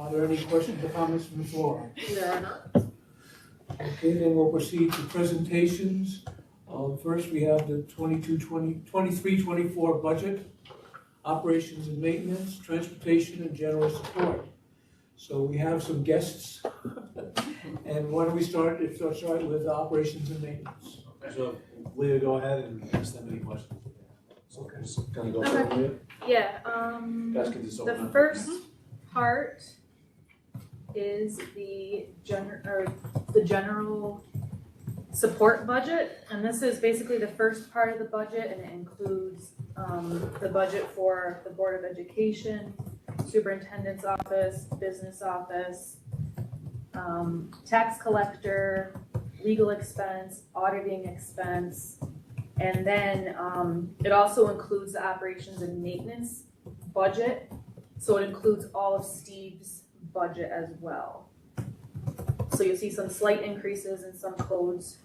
Are there any questions or comments from the floor? There are not. Okay, then we'll proceed to presentations. First, we have the 23-24 budget, operations and maintenance, transportation, and general support. So we have some guests. And why don't we start, let's start with operations and maintenance. So Leah, go ahead and ask them any questions. Okay. Just kind of go through Leah. Yeah, Guys can just open the up. first part is the general support budget, and this is basically the first part of the budget, and it includes the budget for the Board of Education, Superintendent's Office, Business Office, tax collector, legal expense, auditing expense, and then it also includes the operations and maintenance budget, so it includes all of Steve's budget as well. So you'll see some slight increases in some codes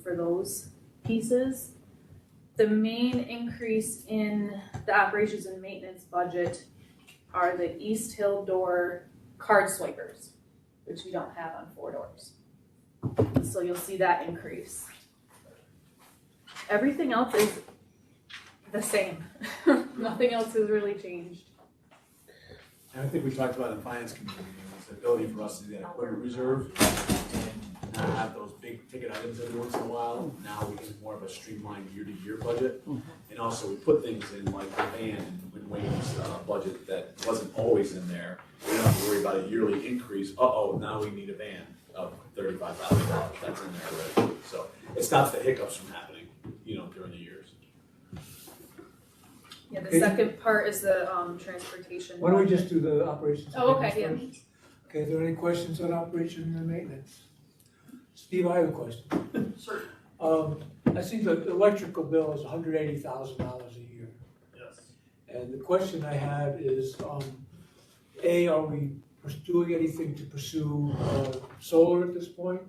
for those pieces. The main increase in the operations and maintenance budget are the East Hill door card swipers, which we don't have on 4 doors. So you'll see that increase. Everything else is the same. Nothing else has really changed. And I think we talked about in finance committee, it's the ability for us to do that equipment reserve and not have those big ticket items every once in a while. Now we get more of a streamlined year-to-year budget. And also we put things in like the van and Wayne's budget that wasn't always in there. We don't have to worry about a yearly increase. Now we need a van of $35,000. That's in there already. So it stops the hiccups from happening, during the years. Yeah, the second part is the transportation. Why don't we budget. just do the operations and Oh, okay, maintenance first? Okay, are there any questions on operations and maintenance? Steve, I have a question. Sure. I see the electrical bill is $180,000 a year. Yes. And the question I have is, A, are we doing anything to pursue solar at this point?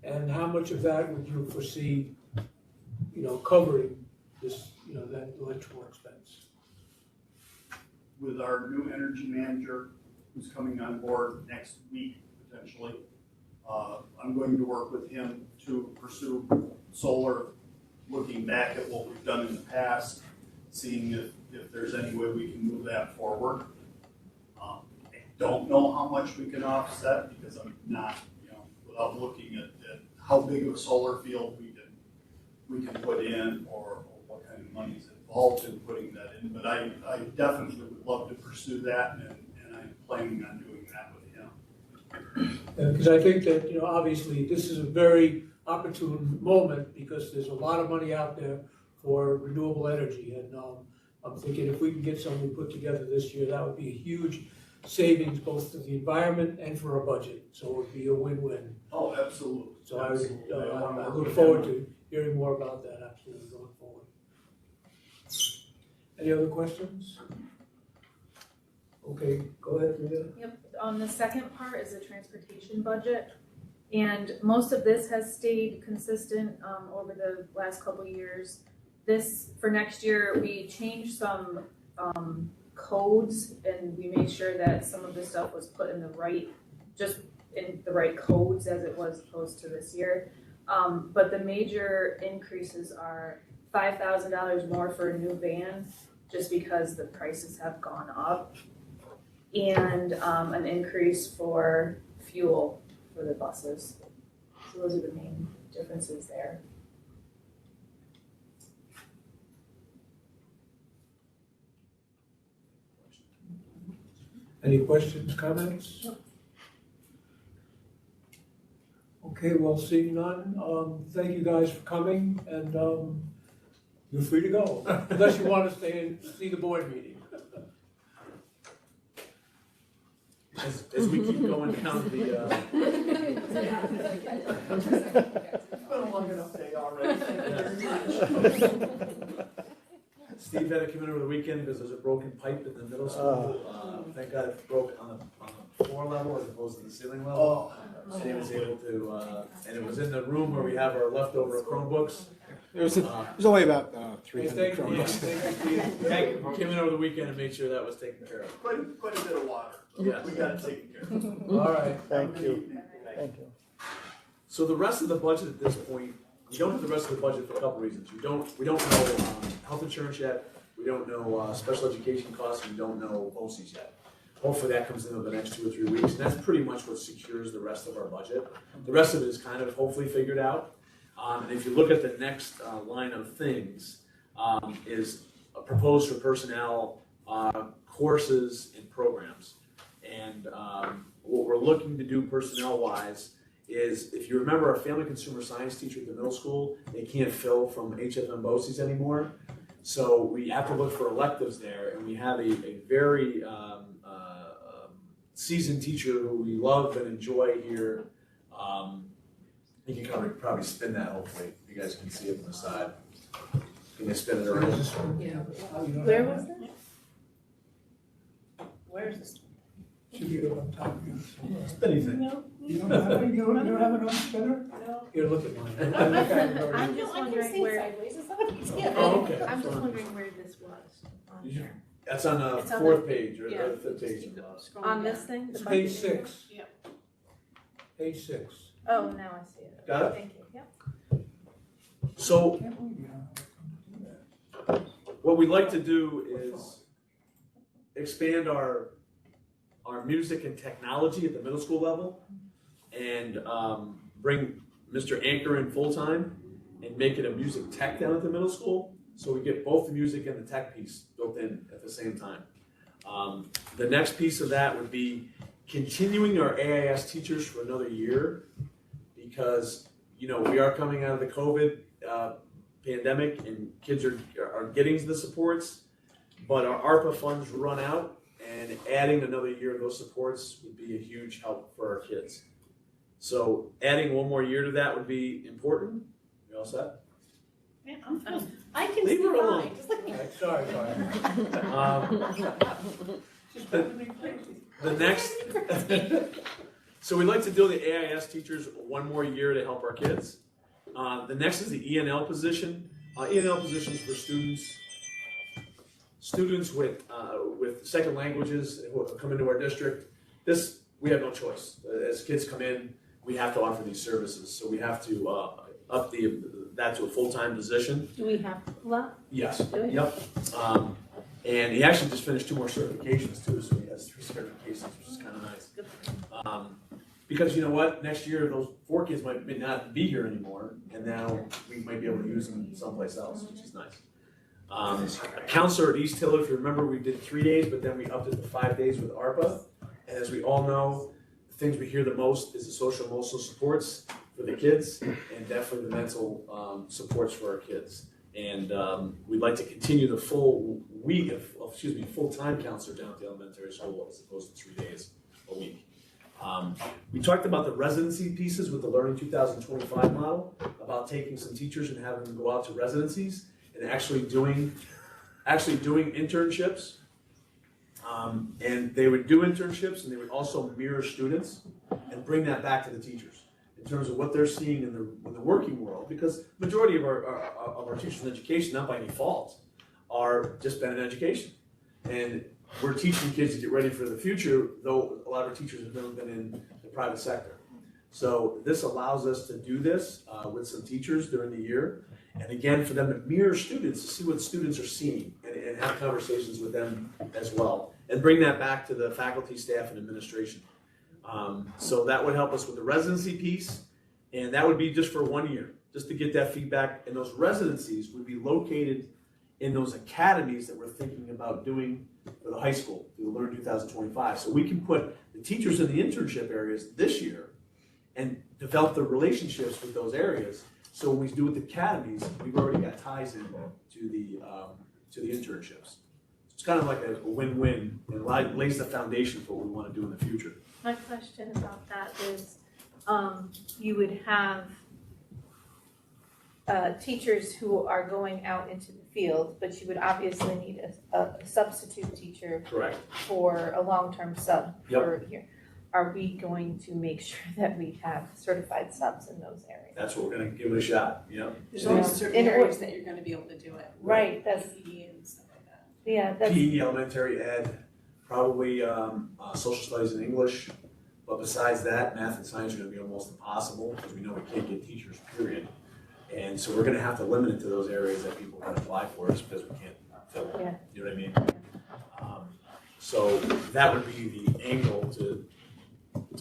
And how much of that would you foresee, covering this, that electrical expense? With our new energy manager who's coming on board next week, potentially, I'm going to work with him to pursue solar, looking back at what we've done in the past, seeing if there's any way we can move that forward. I don't know how much we can offset because I'm not, without looking at how big of a solar field we can put in or what kind of money is involved in putting that in. But I definitely would love to pursue that, and I'm planning on doing that with him. Because I think that, obviously, this is a very opportune moment because there's a lot of money out there for renewable energy. And I'm thinking if we can get something put together this year, that would be a huge savings both to the environment and for our budget. So it would be a win-win. Oh, absolutely. So Absolutely. I wanna work look with forward him. to hearing more about that, absolutely, going forward. Any other questions? Okay, go ahead, Rita. Yep, the second part is the transportation budget. And most of this has stayed consistent over the last couple of years. For next year, we changed some codes, and we made sure that some of the stuff was put in the right codes as it was opposed to this year. But the major increases are $5,000 more for a new van, just because the prices have gone up, and an increase for fuel for the buses. So those are the main differences there. Any questions, comments? Okay, well, seeing none, thank you guys for coming, and you're free to go, unless you want to stay and see the board meeting. As we keep going down the, It's been a long enough day already. Thank you very much. Steve had to come in over the weekend because there's a broken pipe in the middle school. Thank God it broke on the floor level as opposed to the ceiling level. And he was able to, and it was in the room where we have our leftover Chromebooks. It was only about Hey, 300 thank you, Chromebooks. Steve. Came in over the weekend and made sure that was taken care of. Quite a bit of water. Yes. We got it taken care of. All right. Thank Have a good you. evening. Thank you. So the rest of the budget at this point, we don't have the rest of the budget for a couple reasons. We don't know health insurance yet. We don't know special education costs. We don't know BOCES yet. Hopefully that comes in over the next 2 or 3 weeks. And that's pretty much what secures the rest of our budget. The rest of it is kind of hopefully figured out. And if you look at the next line of things, is proposed for personnel, courses, and programs. And what we're looking to do personnel-wise is, if you remember our family consumer science teacher at the middle school, they can't fill from HFM BOCES anymore. So we have to look for electives there, and we have a very seasoned teacher who we love and enjoy here. You can probably spin that, hopefully. You guys can see it from the side. Can you spin it around? Where was that? Where's this? Should be up on top. Spin anything. No. You don't have it, you don't have it on spinner? No. Here, look at mine. I'm just wondering where. Oh, okay. I'm just wondering where this was on here. That's on the It's on fourth page, or yeah. the fifth page. On this thing? It's the page budget? 6. Yep. Page 6. Oh, now I see it. Got it? Thank you, yep. So Can't believe you don't have it. what we'd like to do is expand our music and technology at the middle school level, and bring Mr. Anchor in full-time and make it a music tech down at the middle school, so we get both the music and the tech piece built in at the same time. The next piece of that would be continuing our AIS teachers for another year, because we are coming out of the COVID pandemic and kids are getting the supports, but our ARPA funds run out, and adding another year of those supports would be a huge help for our kids. So adding one more year to that would be important. You all set? Yeah, I'm fine. I can Leave see her alone. fine. Just like- All right, sorry. She's driving me crazy. The next, so we'd like to do the AIS teachers one more year to help our kids. The next is the ENL position. ENL positions for students with second languages who come into our district. This, we have no choice. As kids come in, we have to offer these services. So we have to up that to a full-time position. Do we have, well, Yes. do we? Yep. And he actually just finished 2 more certifications too, so he has 3 certifications, which is kind of nice. Good. Because you know what, next year those 4 kids might not be here anymore, and now we might be able to use them someplace else, which is nice. A counselor at East Hill, if you remember, we did 3 days, but then we upped it to 5 days with ARPA. And as we all know, the things we hear the most is the social emotional supports for the kids, and definitely the mental supports for our kids. And we'd like to continue the full-time counselor down at the elementary school as opposed to 3 days a week. We talked about the residency pieces with the Learning 2025 model, about taking some teachers and having them go out to residencies and actually doing internships. And they would do internships, and they would also mirror students and bring that back to the teachers in terms of what they're seeing in the working world, because majority of our teachers in education, not by any fault, are just been in education. And we're teaching kids to get ready for the future, though a lot of our teachers have never been in the private sector. So this allows us to do this with some teachers during the year. And again, for them to mirror students, to see what students are seeing and have conversations with them as well. And bring that back to the faculty, staff, and administration. So that would help us with the residency piece, and that would be just for 1 year, just to get that feedback. And those residencies would be located in those academies that we're thinking about doing for the high school, through the Learn 2025. So we can put the teachers in the internship areas this year and develop the relationships with those areas. So when we do with the academies, we've already got ties in to the internships. It's kind of like a win-win, and lays the foundation for what we want to do in the future. My question about that is, you would have teachers who are going out into the field, but you would obviously need a substitute teacher Correct. for a long-term sub Yep. for here. Are we going to make sure that we have certified subs in those areas? That's what we're going to give it a shot. There's only certain In areas that you're gonna be able to do it. Right, that's, PE and stuff like that. yeah, that's, PE, elementary ed, probably social studies and English. But besides that, math and science are gonna be almost impossible because we know we can't get teachers, period. And so we're gonna have to limit it to those areas that people can apply for just because we can't fill them. Yeah. You know what I mean? So that would be the angle to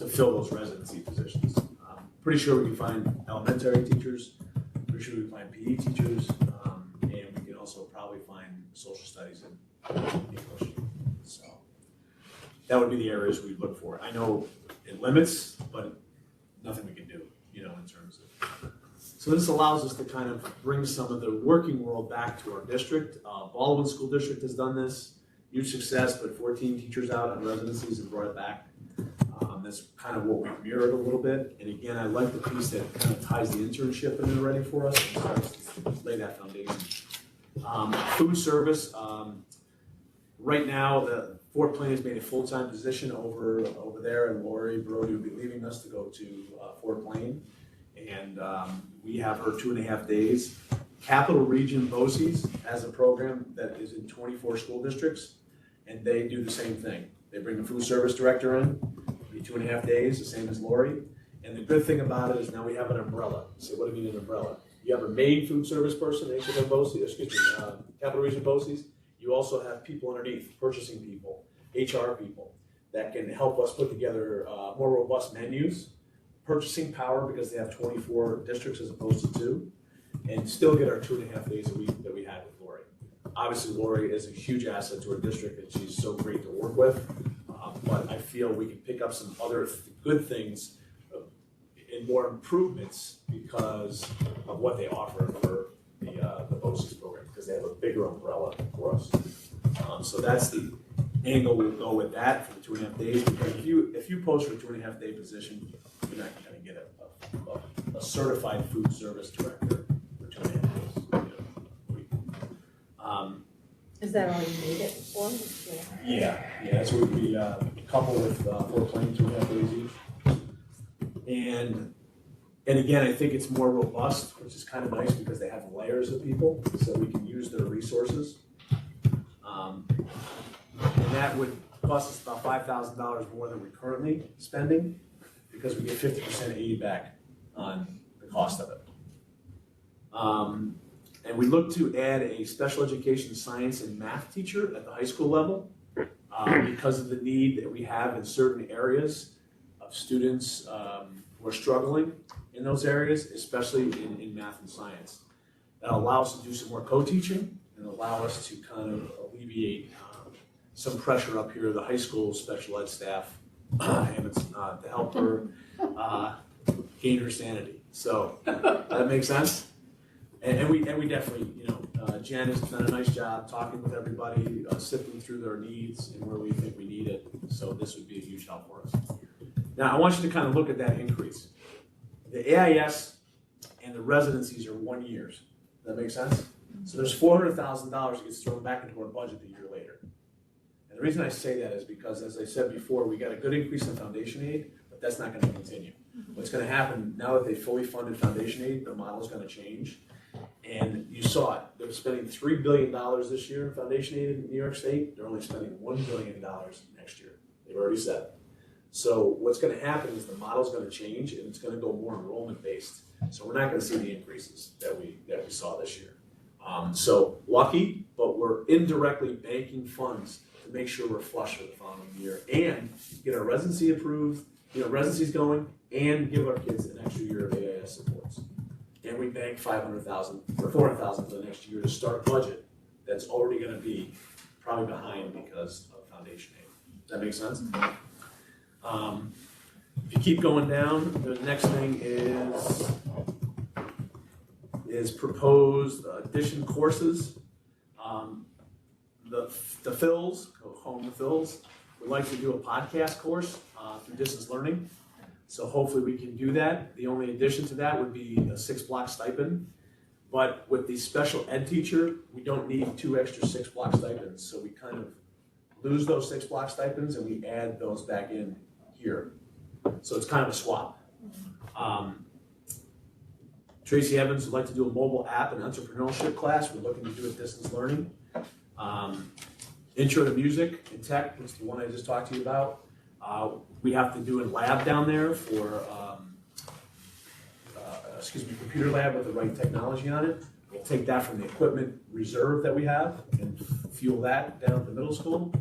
fill those residency positions. Pretty sure we can find elementary teachers, pretty sure we can find PE teachers, and we can also probably find social studies and English. So that would be the areas we'd look for. I know it limits, but nothing we can do, you know, in terms of. So this allows us to kind of bring some of the working world back to our district. Baldwin School District has done this. Huge success, put 14 teachers out on residencies and brought it back. That's kind of what we mirrored a little bit. And again, I like the piece that kind of ties the internship in there ready for us and starts to lay that foundation. Food service, right now, the Fort Plain has made a full-time position over there, and Lori Brody will be leaving us to go to Fort Plain. And we have her 2.5 days. Capital Region BOCES has a program that is in 24 school districts, and they do the same thing. They bring the food service director in, 2.5 days, the same as Lori. And the good thing about it is now we have an umbrella. So what do you mean an umbrella? You have a main food service person, Capital Region BOCES. You also have people underneath, purchasing people, HR people, that can help us put together more robust menus, purchasing power because they have 24 districts as opposed to 2, and still get our 2.5 days a week that we had with Lori. Obviously, Lori is a huge asset to our district, and she's so great to work with. But I feel we can pick up some other good things and more improvements because of what they offer for the BOCES program, because they have a bigger umbrella for us. So that's the angle we'll go with that for the 2.5 days. Because if you post for a 2.5 day position, you're not going to get a certified food service director for 2.5 days. You know, Is that all you need it for? yeah, that's what we couple with Fort Plain 2.5 days each. And again, I think it's more robust, which is kind of nice because they have layers of people, so we can use their resources. And that would cost us about $5,000 more than we're currently spending because we get 50% aid back on the cost of it. And we look to add a special education science and math teacher at the high school level because of the need that we have in certain areas of students who are struggling in those areas, especially in math and science. That'll allow us to do some more co-teaching and allow us to kind of alleviate some pressure up here, the high school special ed staff, and it's to help her gain her sanity. So that makes sense? And we definitely, you know, Jen has done a nice job talking with everybody, sifting through their needs and where we think we need it. So this would be a huge help for us. Now, I want you to kind of look at that increase. The AIS and the residencies are 1 year. Does that make sense? So there's $400,000 that gets thrown back into our budget a year later. And the reason I say that is because, as I said before, we got a good increase in foundation aid, but that's not going to continue. What's going to happen now that they fully funded foundation aid, the model is going to change. And you saw it. They're spending $3 billion this year in foundation aid in New York State. They're only spending $1 billion next year. They've already said it. So what's going to happen is the model's going to change and it's going to go more enrollment based. So we're not going to see the increases that we saw this year. So lucky, but we're indirectly banking funds to make sure we're flush for the following year and get our residency approved, get our residencies going, and give our kids an extra year of AIS supports. And we bank $500,000 or $400,000 for the next year to start budget that's already going to be probably behind because of foundation aid. Does that make sense? If you keep going down, the next thing is proposed addition courses. The Phils, home the Phils, would like to do a podcast course through distance learning. So hopefully we can do that. The only addition to that would be a 6-block stipend. But with the special ed teacher, we don't need 2 extra 6-block stipends. So we kind of lose those 6-block stipends and we add those back in here. So it's kind of a swap. Tracy Evans would like to do a mobile app and entrepreneurship class. We're looking to do it distance learning. Intro to music and tech, which is the one I just talked to you about. We have to do a lab down there for, computer lab with the right technology on it. We'll take that from the equipment reserve that we have and fuel that down at the middle school.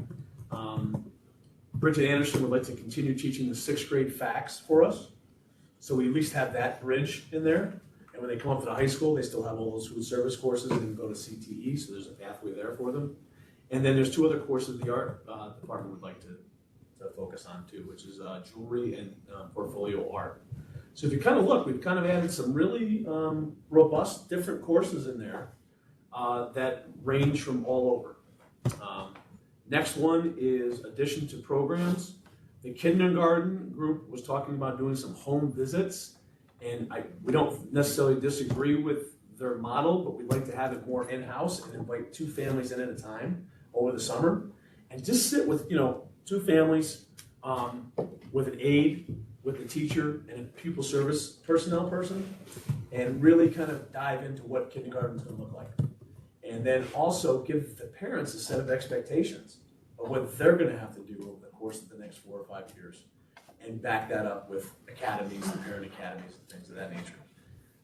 Bridget Anderson would like to continue teaching the 6th grade facts for us. So we at least have that bridge in there. And when they come up to the high school, they still have all those food service courses and go to CTE, so there's a pathway there for them. And then there's 2 other courses the art department would like to focus on too, which is jewelry and portfolio art. So if you kind of look, we've kind of added some really robust different courses in there that range from all over. Next one is addition to programs. The kindergarten group was talking about doing some home visits, and we don't necessarily disagree with their model, but we'd like to have it more in-house and invite 2 families in at a time over the summer, and just sit with 2 families with an aide, with a teacher, and a pupil service personnel person, and really kind of dive into what kindergarten is going to look like. And then also give the parents a set of expectations of what they're going to have to do over the course of the next 4 or 5 years, and back that up with academies and parent academies and things of that nature.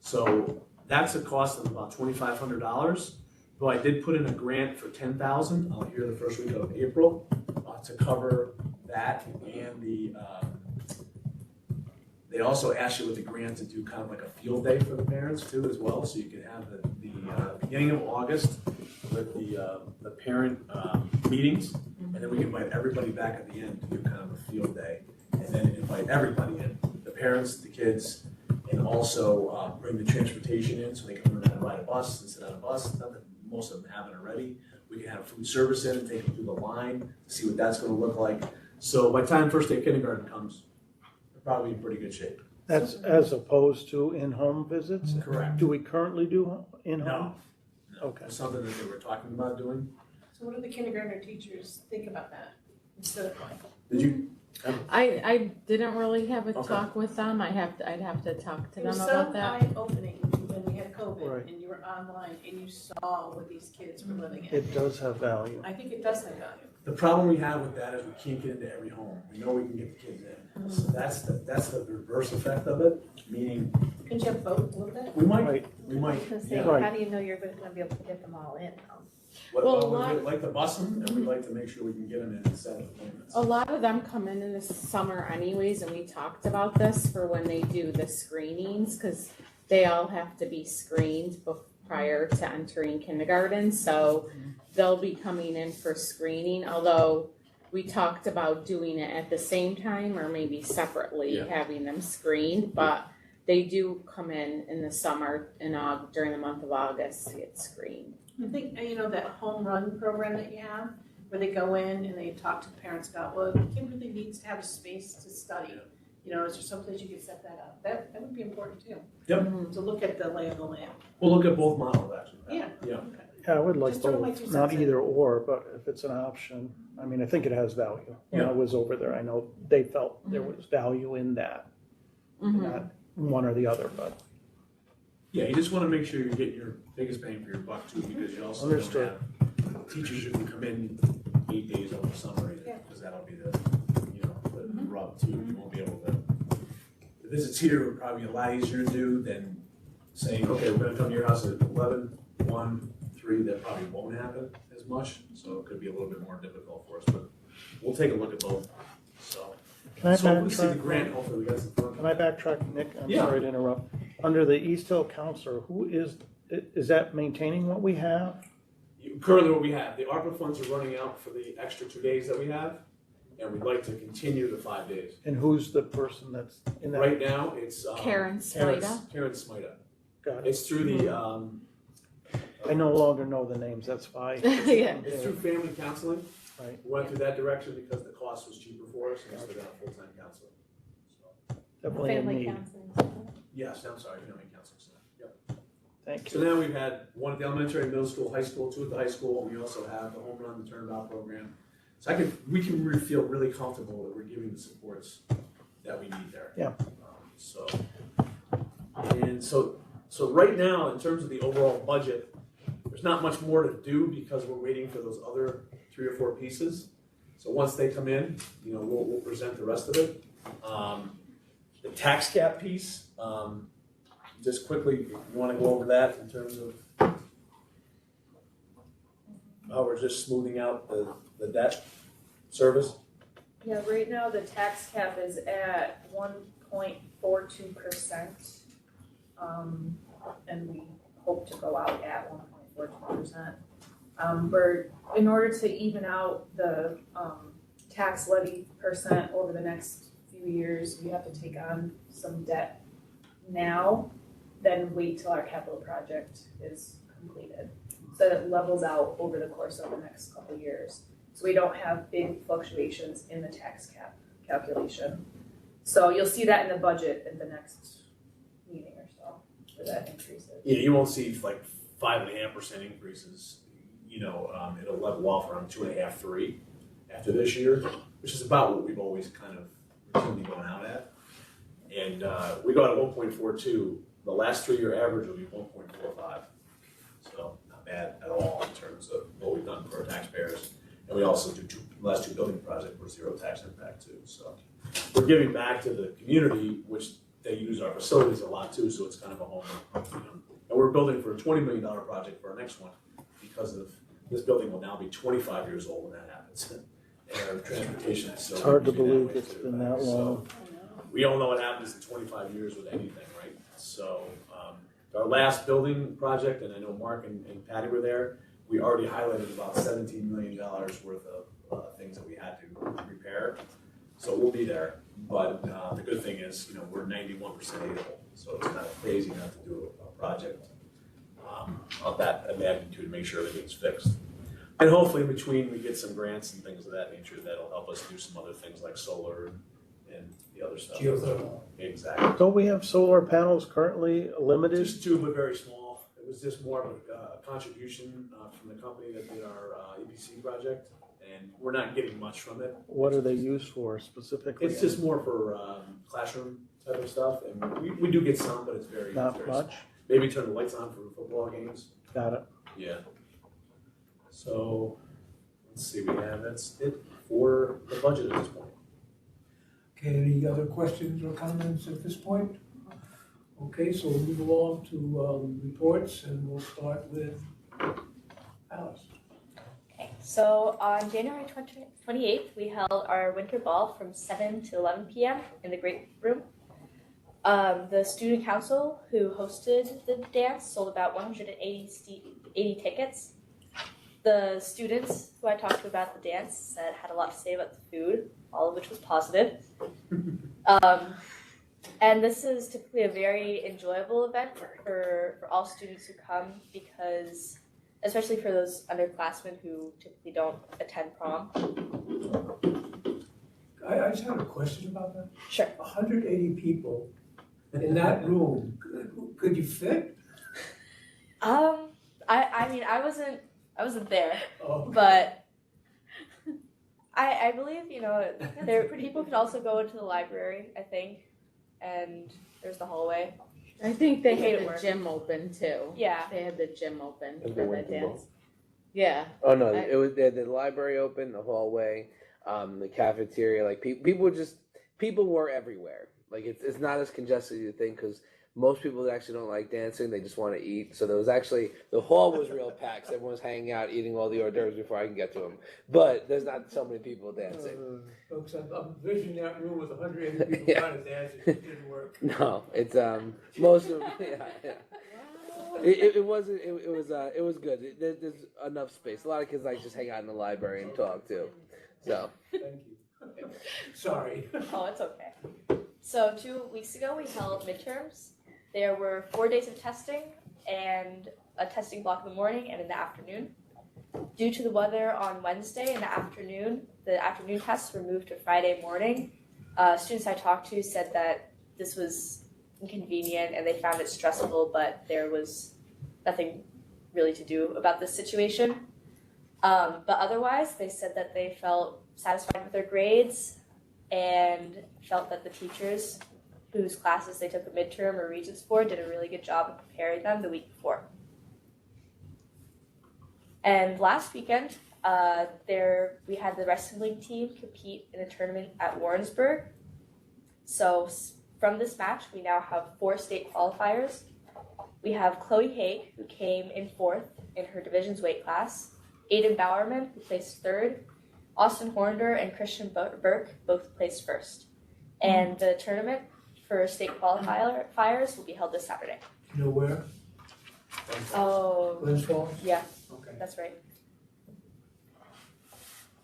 So that's a cost of about $2,500. Though I did put in a grant for $10,000. I'll hear the first week of April to cover that, and they also asked you with the grant to do kind of like a field day for the parents too as well, so you can have the beginning of August with the parent meetings, and then we can invite everybody back at the end to do kind of a field day, and then invite everybody in, the parents, the kids, and also bring the transportation in so they can learn how to ride a bus and sit on a bus. Not that most of them haven't already. We can have food service in and take them through the line to see what that's going to look like. So by the time first day of kindergarten comes, they're probably in pretty good shape. That's as opposed to in-home visits? Correct. Do we currently do in-home? No. Okay. It's something that they were talking about doing. So what do the kindergartner teachers think about that instead of going? Did you? I didn't really have a Okay. talk with them. I'd have to talk to It them was so about that. eye-opening when we had COVID Right. and you were online and you saw what these kids were living in. It does have value. I think it does have value. The problem we have with that is we can't get into every home. We know we can get the kids in. So that's the reverse effect of it, meaning Couldn't you have both a little bit? we might, Right. we might, I was gonna say, yeah. Right. how do you know you're gonna be able to get them all in? We'd like to bus them, and we'd like to make sure we can get them in set of appointments. A lot of them come in the summer anyways, and we talked about this for when they do the screenings, because they all have to be screened prior to entering kindergarten, so they'll be coming in for screening, although we talked about doing it at the same time or maybe separately, Yeah. having them screened, but they do come in the summer and during the month of August to get screened. I think, that home run program that you have, where they go in and they talk to the parents about, well, the kid really needs to have a space to study. Is there someplace you could set that up? That would be important too. Yep. To look at the lay of the land. We'll look at both models, actually. Yeah. Yeah. Okay. Yeah, I would like Just throw my 2 both, cents not in. either or, but if it's an option, I mean, I think it has value. When I Yeah. was over there, I know they felt there was value in that, not one or the other, but. Yeah, you just want to make sure you're getting your biggest bang for your buck too, because you also don't Understood. have teachers who can come in 8 days over the summer, Yeah. because that'll be the rub too. You won't be able to. The visits here would probably be a lot easier to do than saying, okay, we're going to come to your house at 11, 1, 3. That probably won't happen as much, so it could be a little bit more difficult for us. But we'll take a look at both. So, Can I so we'll see the backtrack? grant. Hopefully, we got some fun. Can I backtrack, Nick? I'm Yeah. sorry to interrupt. Under the East Hill Counselor, who is that maintaining what we have? Currently, what we have, the ARPA funds are running out for the extra 2 days that we have, and we'd like to continue the 5 days. And who's the person that's in that? Right now, it's Karen Smita. Karen Smita. Got it. It's through the I no longer know the names, that's fine. Yeah. it's through family counseling. Right. We went through that direction because the cost was cheaper for us, and so we got a full-time counselor. So, Definitely in Family need. counseling. yes, I'm sorry, family counseling center. Yep. Thank So you. now we've had 1 at the elementary, middle school, high school, 2 at the high school, and we also have the home run, the turnabout program. So we can feel really comfortable that we're giving the supports that we need there. Yeah. So right now, in terms of the overall budget, there's not much more to do because we're waiting for those other 3 or 4 pieces. So once they come in, we'll present the rest of it. The tax cap piece, just quickly, if you want to go over that in terms of how we're just smoothing out the debt service. Yeah, right now the tax cap is at 1.42%. And we hope to go out at 1.42%. In order to even out the tax levy percent over the next few years, we have to take on some debt now, then wait till our capital project is completed. So that it levels out over the course of the next couple of years. So we don't have big fluctuations in the tax cap calculation. So you'll see that in the budget in the next meeting or so, where that increases. Yeah, you won't see like 5.5% increases. It'll level off around 2.5, 3 after this year, which is about what we've always kind of routinely gone out at. And we go out at 1.42. The last 3-year average will be 1.45. So not bad at all in terms of what we've done for our taxpayers. And we also do the last 2 building projects were 0 tax impact too. So we're giving back to the community, which they use our facilities a lot too. So it's kind of a home run. And we're building for a $20 million project for our next one because of this building will now be 25 years old when that happens. And our transportation is so. It's hard to usually that believe way, it's too. been that long. So we all know what happens in 25 years with anything, right? So our last building project, and I know Mark and Patty were there, we already highlighted about $17 million worth of things that we had to repair. So we'll be there. But the good thing is, we're 91% able. So it's kind of crazy not to do a project of that magnitude to make sure everything's fixed. And hopefully in between we get some grants and things of that nature that'll help us do some other things like solar and the other stuff. Geothermal. Exactly. Don't we have solar panels currently limited? Just 2, but very small. It was just more of a contribution from the company that did our EPC project, and we're not getting much from it. What are they used for specifically? It's just more for classroom type of stuff, and we do get some, but it's very Not very much? small. Maybe turn the lights on for football games. Got it. Yeah. So let's see, that's it for the budget at this point. Okay, any other questions or comments at this point? Okay, so we'll move along to reports, and we'll start with Alice. Okay, so on January 28th, we held our winter ball from 7 to 11 p.m. in the Great Room. The student council who hosted the dance sold about 180 tickets. The students who I talked to about the dance said had a lot to say about the food, all of which was positive. And this is typically a very enjoyable event for all students who come because, especially for those underclassmen who typically don't attend prom. I just had a question about that. Sure. 180 people in that room, could you fit? I mean, I wasn't there, Oh, but I believe, people could also go into the library, I think, and there's the hallway. I think they Made it had work. the gym open too. Yeah. They had the gym open Of the for the winter ball? dance. Yeah. Oh no, I- it was they had the library open, the hallway, the cafeteria. Like people were everywhere. Like it's not as congested as you think because most people actually don't like dancing. They just want to eat. So there was actually the hall was real packed. So everyone was hanging out, eating all the hors d'oeuvres before I can get to them. But there's not so many people dancing. folks, I'm envisioning that room with 180 people Yeah. trying to dance, it didn't work. No, it's most of yeah. It wasn't. It was good. There's enough space. A lot of kids like just hang out in the library and talk too. So Thank you. Sorry. Oh, it's okay. So 2 weeks ago, we held midterms. There were 4 days of testing and a testing block in the morning and in the afternoon. Due to the weather on Wednesday in the afternoon tests were moved to Friday morning. Students I talked to said that this was inconvenient and they found it stressful, but there was nothing really to do about this situation. But otherwise, they said that they felt satisfied with their grades and felt that the teachers whose classes they took a midterm or regents for did a really good job of preparing them the week before. And last weekend, We had the wrestling team compete in a tournament at Warrensburg. So from this match, we now have 4 state qualifiers. We have Chloe Haig, who came in 4th in her division's weight class, Aiden Bowerman, who placed 3rd, Austin Hornder and Christian Burke both placed 1st. And the tournament for state qualifiers will be held this Saturday. You know where? Oh, Glens Falls? yeah, Okay. that's right.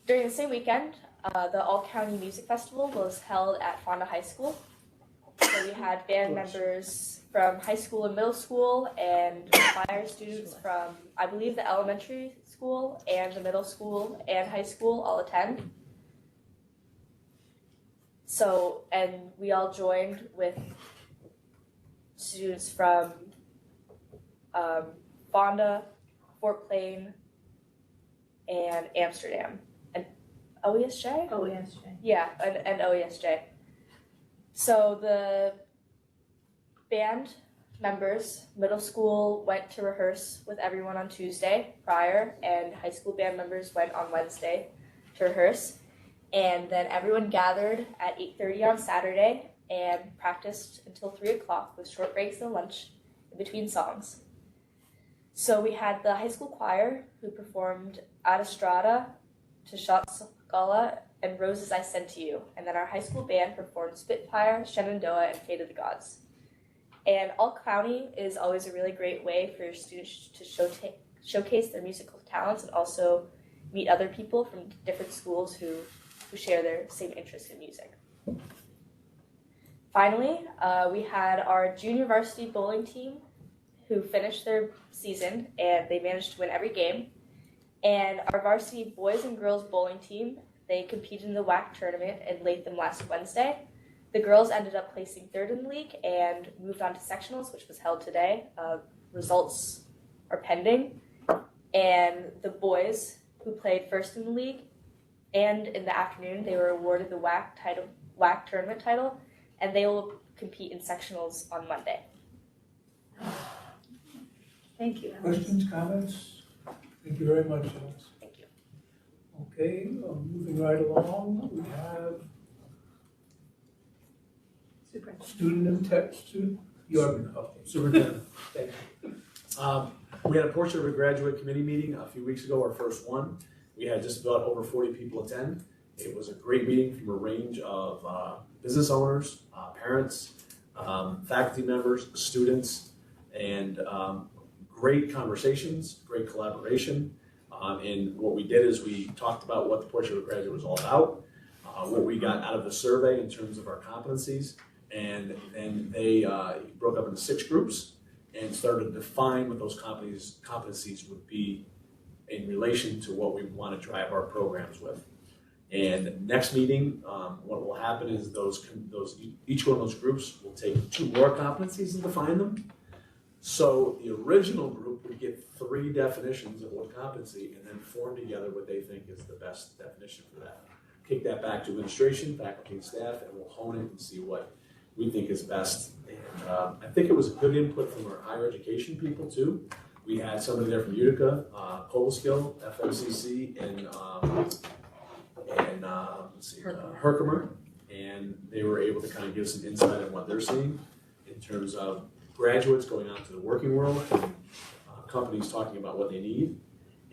During the same weekend, the All-County Music Festival was held at Fonda High School. So we had band members from high school and middle school and choir students from, I believe, the elementary school and the middle school and high school all attend. So, and we all joined with students from Fonda, Fort Plain, and Amsterdam. And OESJ? Oh, yes, Jay. Yeah, and OESJ. So the band members, middle school went to rehearse with everyone on Tuesday prior, and high school band members went on Wednesday to rehearse. And then everyone gathered at 8:30 on Saturday and practiced until 3 o'clock with short breaks and lunch in between songs. So we had the high school choir who performed Ad Estrada, to Shot Scala, and Roses I Sent to You. And then our high school band performed Spitfire, Shenandoah, and Fate of the Gods. And All County is always a really great way for students to showcase their musical talents and also meet other people from different schools who share their same interest in music. Finally, we had our junior varsity bowling team who finished their season, and they managed to win every game. And our varsity boys and girls bowling team, they competed in the WAC tournament in Latham last Wednesday. The girls ended up placing 3rd in the league and moved on to sectionals, which was held today. Results are pending. And the boys, who played 1st in the league, and in the afternoon they were awarded the WAC tournament title, and they will compete in sectionals on Monday. Thank you. Questions, comments? Thank you very much, Alex. Thank you. Okay, moving right along, we have student, Superintendent. Thank you. We had a portrait of a graduate committee meeting a few weeks ago, our first one. We had just about over 40 people attend. It was a great meeting from a range of business owners, parents, faculty members, students, and great conversations, great collaboration. And what we did is we talked about what the Portrait of a Graduate was all about, what we got out of the survey in terms of our competencies, and then they broke up into 6 groups and started to define what those competencies would be in relation to what we want to drive our programs with. And next meeting, what will happen is each one of those groups will take 2 more competencies and define them. So the original group would get 3 definitions of what competency and then form together what they think is the best definition for that. Kick that back to administration, faculty, and staff, and we'll hone it and see what we think is best. And I think it was a good input from our higher education people too. We had somebody there from Utica, Poleskill, FMCC, and Herkimer, and they were able to kind of give some insight on what they're seeing in terms of graduates going out to the working world, companies talking about what they need,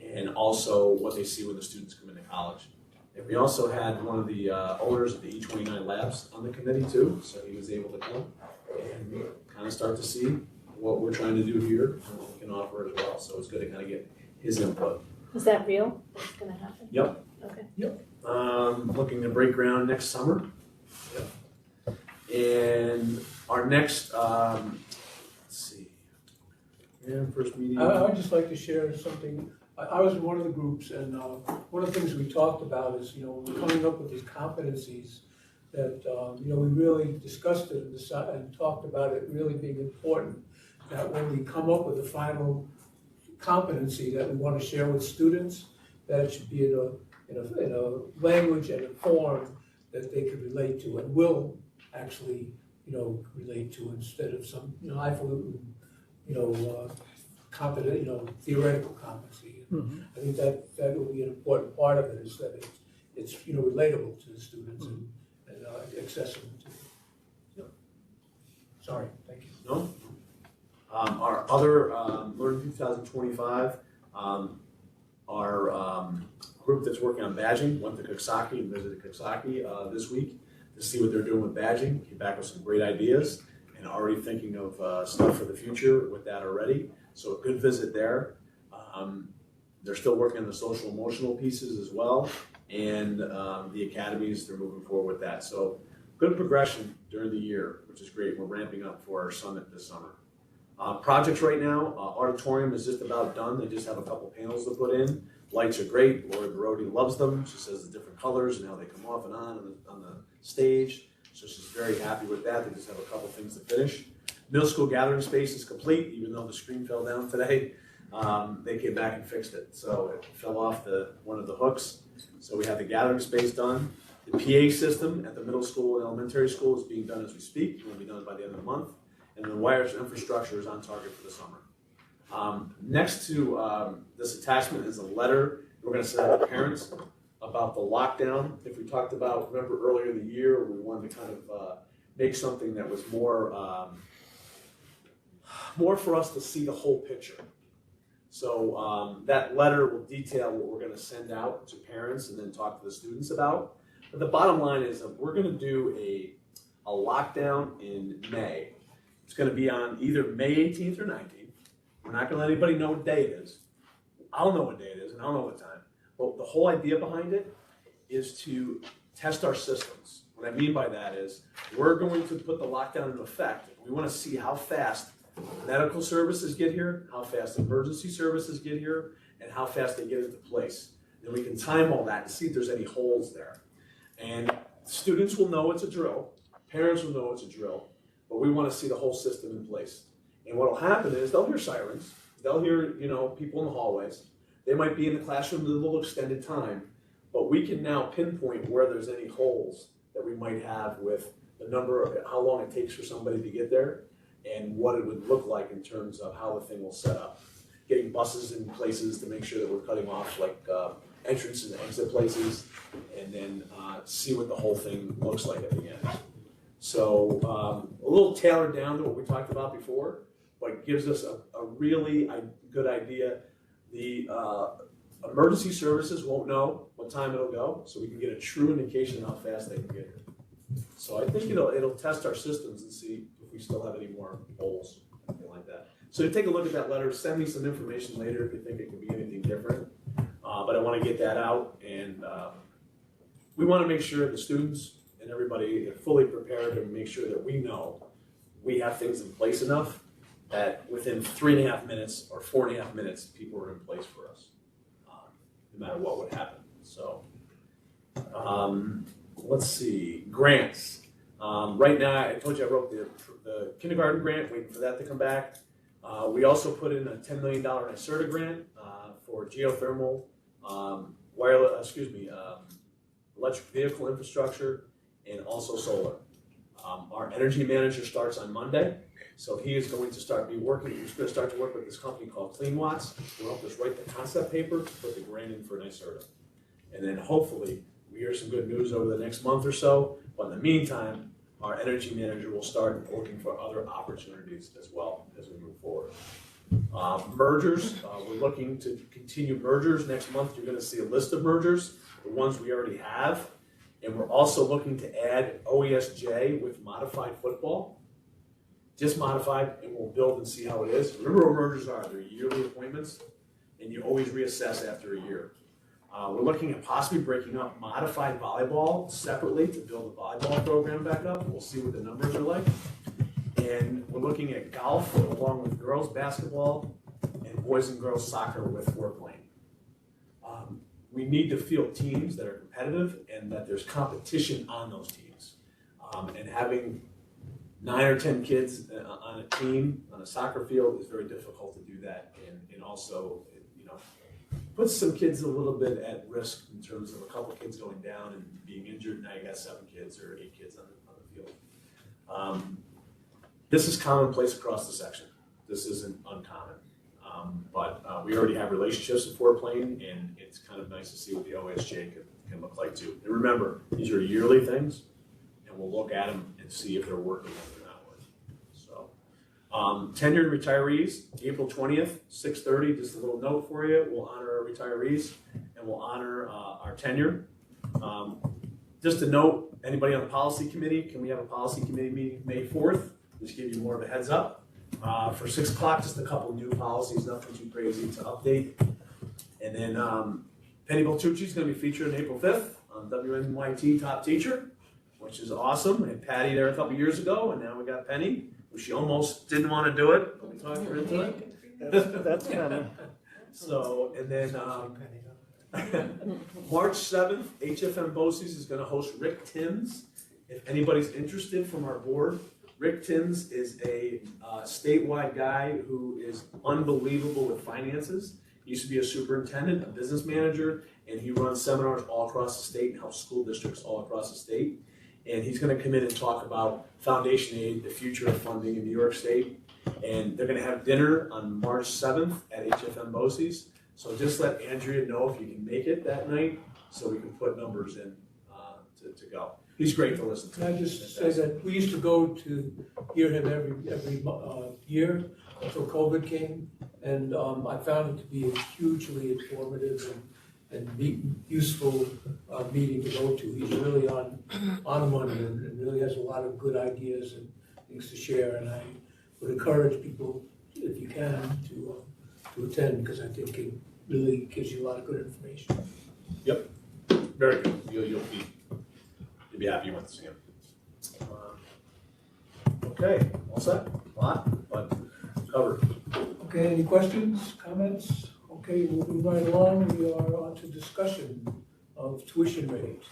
and also what they see when the students come into college. And we also had one of the owners of the E29 Labs on the committee too, so he was able to come and kind of start to see what we're trying to do here and what we can offer as well. So it's good to kind of get his input. Is that real? What's gonna happen? Yep. Okay. Looking to break ground next summer. Yep. And our next, let's see. Yeah, first meeting. I would just like to share something. I was in one of the groups, and one of the things we talked about is, when we're coming up with these competencies, that, we really discussed it and talked about it really being important, that when we come up with the final competency that we want to share with students, that it should be in a language and a form that they could relate to and will actually, relate to, instead of some, highfalutin, theoretical competency. I think that will be an important part of it, is that it's relatable to the students and accessible to them. Yeah. Sorry, thank you. No? Our other, Learn 2025, our group that's working on badging went to Cooksaki and visited Cooksaki this week to see what they're doing with badging. Came back with some great ideas and already thinking of stuff for the future with that already. So a good visit there. They're still working on the social emotional pieces as well, and the academies, they're moving forward with that. So good progression during the year, which is great. We're ramping up for our summit this summer. Projects right now, auditorium is just about done. They just have a couple panels to put in. Lights are great. Lori Brody loves them. She says the different colors and how they come off and on the stage. So she's very happy with that. They just have a couple things to finish. Middle school gathering space is complete, even though the screen fell down today. They came back and fixed it. So it fell off one of the hooks. So we have the gathering space done. The PA system at the middle school and elementary school is being done as we speak. It will be done by the end of the month. And the wireless infrastructure is on target for the summer. Next to this attachment is a letter we're going to send out to parents about the lockdown. If we talked about, remember earlier in the year, we wanted to kind of make something that was more for us to see the whole picture. So that letter will detail what we're going to send out to parents and then talk to the students about. But the bottom line is that we're going to do a lockdown in May. It's going to be on either May 18th or 19th. We're not going to let anybody know what day it is. I'll know what day it is, and I'll know what time. But the whole idea behind it is to test our systems. What I mean by that is we're going to put the lockdown into effect. We want to see how fast medical services get here, how fast emergency services get here, and how fast they get into place. Then we can time all that and see if there's any holes there. And students will know it's a drill. Parents will know it's a drill. But we want to see the whole system in place. And what will happen is they'll hear sirens. They'll hear, people in the hallways. They might be in the classroom a little extended time. But we can now pinpoint where there's any holes that we might have with the number of how long it takes for somebody to get there and what it would look like in terms of how the thing will set up. Getting buses in places to make sure that we're cutting off entrance and exit places, and then see what the whole thing looks like at the end. So a little tailored down to what we talked about before, but gives us a really good idea. The emergency services won't know what time it'll go, so we can get a true indication of how fast they can get here. So I think it'll test our systems and see if we still have any more holes, something like that. So take a look at that letter. Send me some information later if you think it could be anything different. But I want to get that out, and we want to make sure the students and everybody are fully prepared and make sure that we know we have things in place enough that within 3.5 minutes or 4.5 minutes, people are in place for us, no matter what would happen. So let's see, grants. Right now, I told you I wrote the kindergarten grant, waiting for that to come back. We also put in a $10 million NYSERDA grant for geothermal, electric vehicle infrastructure, and also solar. Our energy manager starts on Monday, so he is going to start to work with this company called CleanWatts. They'll help us write the concept paper to put the grant in for NYSERDA. And then hopefully we hear some good news over the next month or so, but in the meantime, our energy manager will start looking for other opportunities as well as we move forward. Mergers, we're looking to continue mergers. Next month, you're going to see a list of mergers, the ones we already have. And we're also looking to add OESJ with modified football, just modified, and we'll build and see how it is. Remember what mergers are. They're yearly appointments, and you always reassess after a year. We're looking at possibly breaking up modified volleyball separately to build the volleyball program back up. We'll see what the numbers are like. And we're looking at golf along with girls basketball and boys and girls soccer with work lane. We need to field teams that are competitive and that there's competition on those teams. And having 9 or 10 kids on a team, on a soccer field, is very difficult to do that. And also, puts some kids a little bit at risk in terms of a couple kids going down and being injured. Now you got 7 kids or 8 kids on the field. This is commonplace across the section. This isn't uncommon. But we already have relationships with Fort Plain, and it's kind of nice to see what the OSJ can look like too. And remember, these are yearly things, and we'll look at them and see if they're working or they're not working. So, tenured retirees, April 20th, 6:30, just a little note for you. We'll honor our retirees, and we'll honor our tenure. Just a note, anybody on the policy committee, can we have a policy committee meeting May 4th? Just give you more of a heads up. For 6 o'clock, just a couple new policies, nothing too crazy to update. And then Penny Beltucci is going to be featured on April 5th on WNYT Top Teacher, which is awesome. We had Patty there a couple years ago, and now we got Penny, who she almost didn't want to do it, but we talked her into it. That's Penny. So, and then March 7th, HFM BOCES is going to host Rick Timms. If anybody's interested from our board, Rick Timms is a statewide guy who is unbelievable with finances. He used to be a superintendent, a business manager, and he runs seminars all across the state and helps school districts all across the state. And he's going to come in and talk about foundation aid, the future of funding in New York State. And they're going to have dinner on March 7th at HFM BOCES. So just let Andrea know if you can make it that night so we can put numbers in to go. He's great to listen to. Can I just say that we used to go to hear him every year until COVID came, and I found it to be a hugely informative and useful meeting to go to. He's really on the money and really has a lot of good ideas and things to share, and I would encourage people, if you can, to attend, because I think it really gives you a lot of good information. Yep, very good. You'll be happy you went to see him. Okay, all set? A lot, but covered. Okay, any questions, comments? Okay, moving right along, we are on to discussion of tuition rates.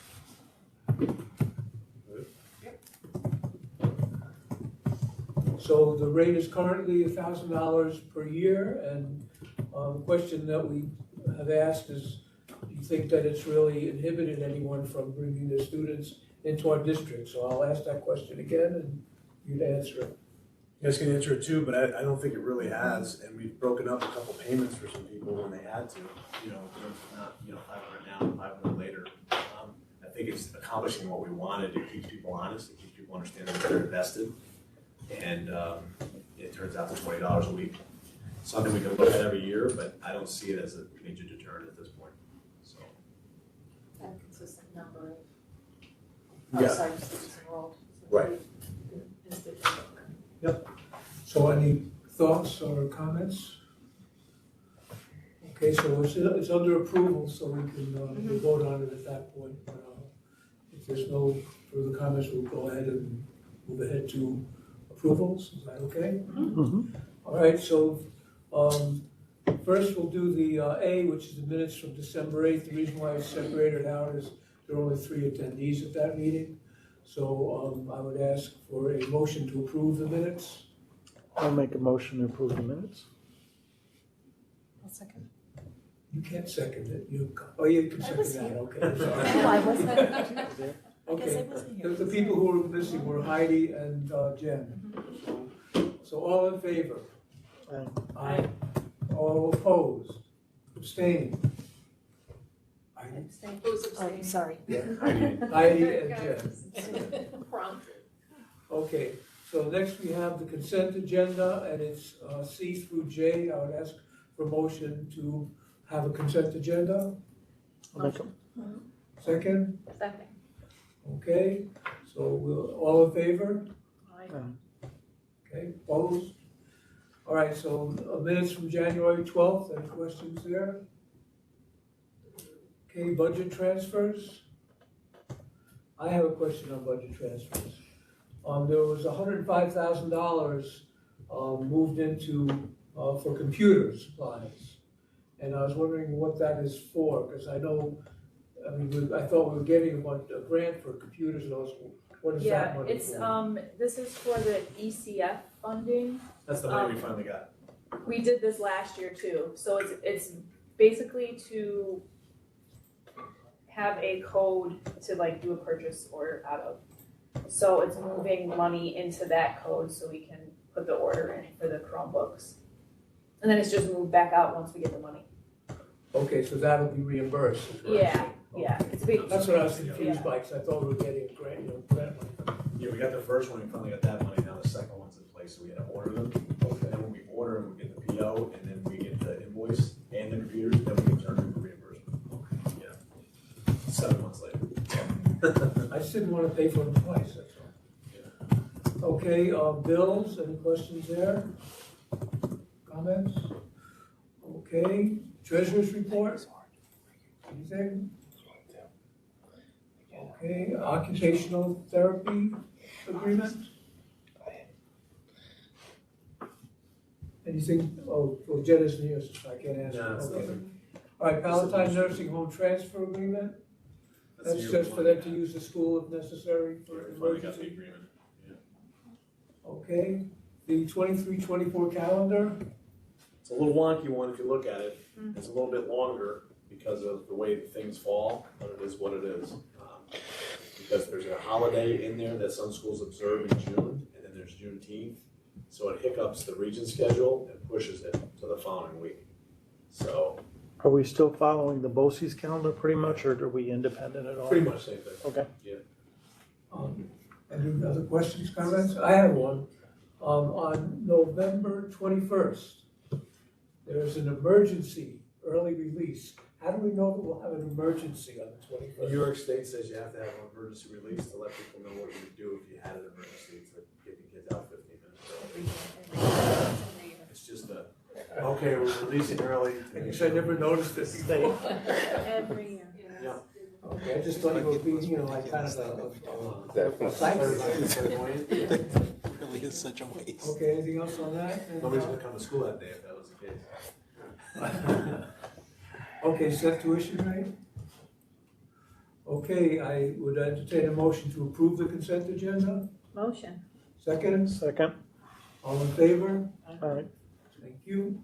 So the rate is currently $1,000 per year, and the question that we have asked is, do you think that it's really inhibited anyone from bringing their students into our district? So I'll ask that question again, and you'd answer it. You guys can answer it too, but I don't think it really has, and we've broken up a couple payments for some people when they had to. You know, they're not, 500 now, 500 later. I think it's accomplishing what we wanted. It keeps people honest. It keeps people understanding that they're invested, and it turns out to $20 a week. Something we can look at every year, but I don't see it as a major deterrent at this point. So. And consistent number Yeah. outside students enrolled. Right. Yep. So any thoughts or comments? Okay, so it's under approval, so we can we'll vote on it at that point. If there's no further comments, we'll go ahead and move ahead to approvals. Is that okay? Mm-hmm. All right, so first we'll do the A, which is the minutes from December 8th. The reason why it's separated out is there are only 3 attendees at that meeting. So I would ask for a motion to approve the minutes. I'll make a motion to approve the minutes. I'll second. You can't second it. You can second was that, here. okay. sorry. No, I wasn't. Okay, wasn't here. the people who were missing were Heidi and Jen. So all in favor? Aye. All opposed? Abstaining? Heidi? Oh, sorry. Heidi and Jen. Prompted. Okay, so next we have the consent agenda, and it's C through J. I would ask for motion to have a consent agenda. I'll make a- Second? Second. Okay, so all in favor? Aye. Okay, opposed? All right, so minutes from January 12th, any questions there? Okay, budget transfers? I have a question on budget transfers. There was $105,000 moved into, for computer supplies. And I was wondering what that is for, because I know, I thought we were getting a grant for computers and those. What is that Yeah, money it's, for? this is for the ECF funding. That's the money we finally got. We did this last year too, so it's basically to have a code to like do a purchase order out of. So it's moving money into that code so we can put the order in for the Chromebooks. And then it's just moved back out once we get the money. Okay, so that'll be reimbursed. is what I'm Yeah, saying. yeah, it's a big. That's what I was confused by, because I thought we were getting a grant, grant money. Yeah, we got the first one, we finally got that money, now the second one's in place, so we had to order them. Okay. And then when we order them, we get the PO, and then we get the invoice and the computers, then we can turn them for reimbursement. Yeah. 7 months later. I just didn't want to pay for them twice, that's all. Okay, bills, any questions there? Comments? Okay, treasurer's report? Anything? Okay, occupational therapy agreement? Anything, well, Jen isn't here, so I can't answer. No, it's Okay. nothing. All right, Palatine Nursing Home Transfer Agreement? That's the year just for one. them to use the school if necessary for We finally got the emergency? agreement. Okay, the 23-24 calendar? It's a little wonky one if you look at it. It's a little bit longer because of the way things fall, but it is what it is. Because there's a holiday in there that some schools observe in June, and then there's Juneteenth. So it hiccups the region schedule and pushes it to the following week. So Are we still following the BOCES calendar pretty much, or are we independent at all? pretty much same thing. Okay. Any other questions, comments? I have one. On November 21st, there's an emergency early release. How do we know that we'll have an emergency on the 21st? New York State says you have to have an emergency release to let people know what you would do if you had an emergency to get the kids out 15 minutes early. It's just okay, we're releasing early. I guess I never noticed this. Every year. Yeah. Okay, I just thought it would be, like kind of a Definitely. It really is such a waste. Okay, anything else on that? Nobody's gonna come to school that day if that was the case. Okay, set tuition rate? Okay, I would entertain a motion to approve the consent agenda. Motion. Second, Second, all in favor? all right. Thank you.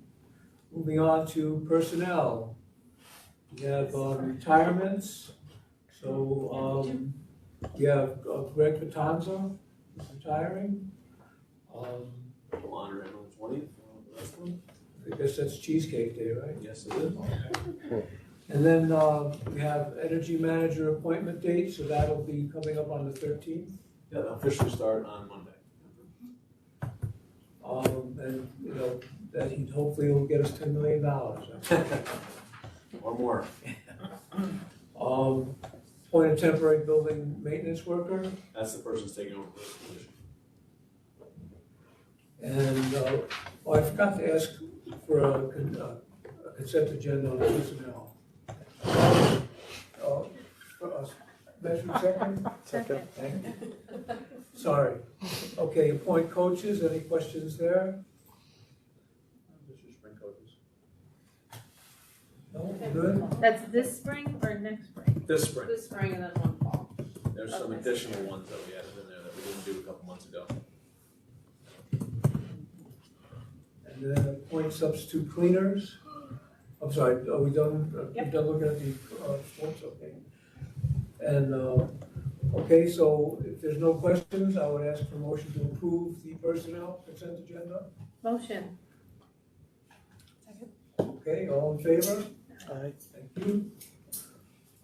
Moving on to personnel. We have retirements. So, we have Greg Patanza is retiring. We'll honor him on the 20th. The rest of them? I guess that's Cheesecake Day, right? Yes, it is. And then we have energy manager appointment date, so that'll be coming up on the 13th. Yeah, they'll officially start on Monday. And, that he hopefully will get us $10 million. Or more. Appoint a temporary building maintenance worker, That's the person's taking over this position. and, I forgot to ask for a consent agenda on personnel. Measure second? Second. Thank you. Sorry. Okay, appoint coaches, any questions there? This is spring coaches. No, good? That's this spring or next spring? This spring. This spring and then one fall. There's some Okay. additional ones that we added in there that we didn't do a couple months ago. And then appoint substitute cleaners. I'm sorry, are we done? We're done looking at the sports, okay. And, okay, so if there's no questions, I would ask for motion to approve the personnel consent agenda. Motion. Okay, all in favor? All right. Thank you.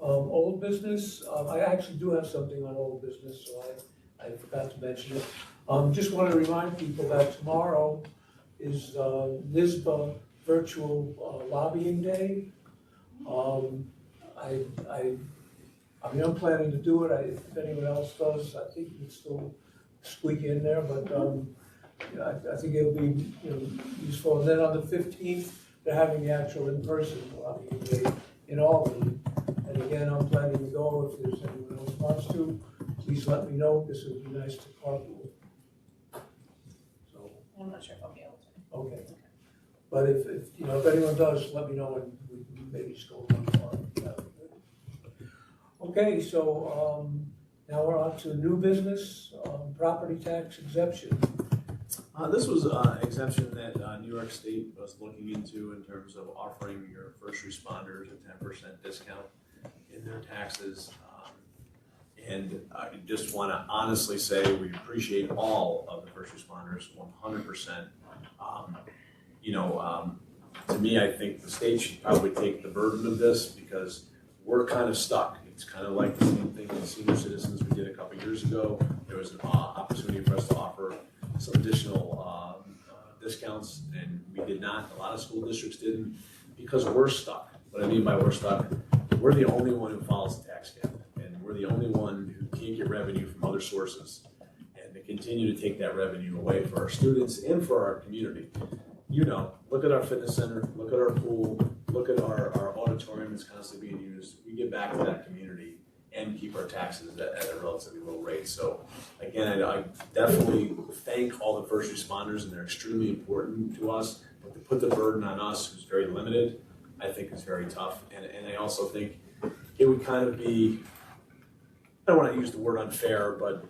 Old business, I actually do have something on old business, so I forgot to mention it. Just want to remind people that tomorrow is NISBA virtual lobbying day. I mean, I'm planning to do it. If anyone else does, I think you can still squeak in there, but I think it'll be useful. And then on the 15th, they're having the actual in-person lobbying day in Albany. And again, I'm planning to go. If there's anyone else wants to, please let me know, because it would be nice to carpool. So, I'm not sure if I'll be able to. okay. But if anyone does, let me know and we can maybe just go one more. That'd be good. Okay, so now we're on to new business, property tax exemption. This was an exemption that New York State was looking into in terms of offering your first responders a 10% discount in their taxes. And I just want to honestly say we appreciate all of the first responders 100%. to me, I think the state should probably take the burden of this because we're kind of stuck. It's kind of like the same thing with senior citizens we did a couple years ago. There was an opportunity for us to offer some additional discounts, and we did not. A lot of school districts didn't because we're stuck. What I mean by we're stuck, we're the only one who follows the tax cap, and we're the only one who can't get revenue from other sources. And to continue to take that revenue away for our students and for our community. Look at our fitness center, look at our pool, look at our auditorium that's constantly being used. We give back to that community and keep our taxes at a relatively low rate. So again, I definitely thank all the first responders, and they're extremely important to us. But to put the burden on us, who's very limited, I think is very tough. And I also think it would kind of be, I don't want to use the word unfair, but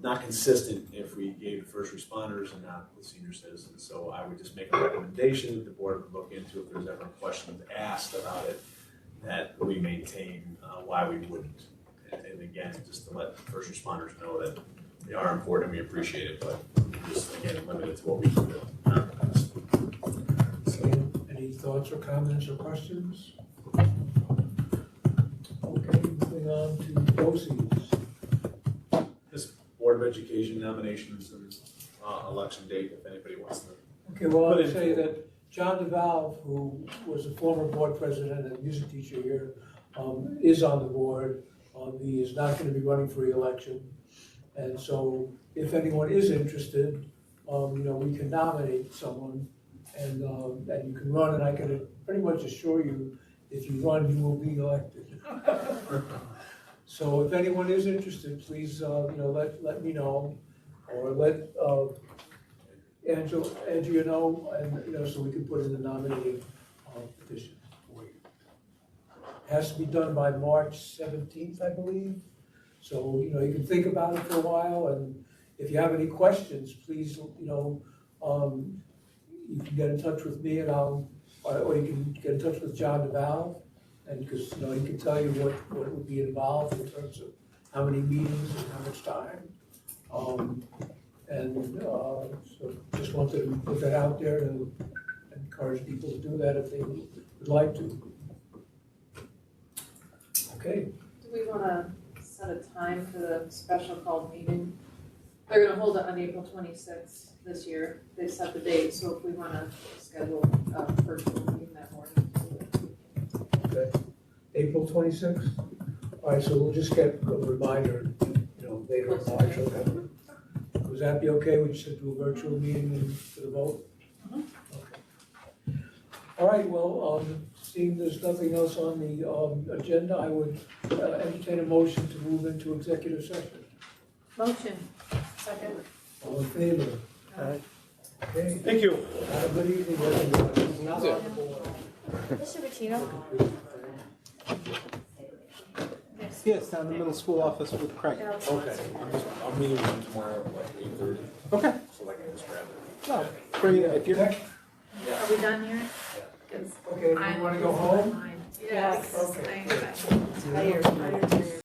not consistent if we gave the first responders and not the senior citizens. So I would just make a recommendation that the board would look into if there's ever questions asked about it, that we maintain why we wouldn't. And again, just to let the first responders know that they are important, we appreciate it, but just again, limited to what we can do. So, any thoughts or comments or questions? Okay, moving on to BOCES. This Board of Education nominations and election date, if anybody wants to. Okay, well, I Put would in say for- that John DeValve, who was a former board president and music teacher here, is on the board. He is not going to be running for re-election. And so if anyone is interested, we can nominate someone and you can run, and I can pretty much assure you, if you run, you will be elected. So if anyone is interested, please, let me know, or let Andrea know, and, so we can put in the nominating petition for you. It has to be done by March 17th, I believe. So, you can think about it for a while, and if you have any questions, please, you can get in touch with me, and or you can get in touch with John DeValve, and because, he can tell you what would be involved in terms of how many meetings and how much time. So just wanted to put that out there to encourage people to do that if they would like to. Okay. Do we want to set a time for the special called meeting? They're going to hold it on April 26th this year. They set the date, so if we want to schedule a virtual meeting that morning. Okay. April 26th? All right, so we'll just get a reminder, later in March, okay? Would that be okay? We just do a virtual meeting for the vote? Okay. All right, well, seeing there's nothing else on the agenda, I would entertain a motion to move into executive session. Motion. Second. All in favor? Okay. Thank you. Have a good evening, everyone. Not on the board. Mr. Bettino? Yes, down in the middle school office with Craig. Okay, I'm meeting with him tomorrow at like 8:30, Okay. so I can just grab it. No, great. If you're, Are we done here? Okay, you want to go home? Yes. Okay. I'm tired.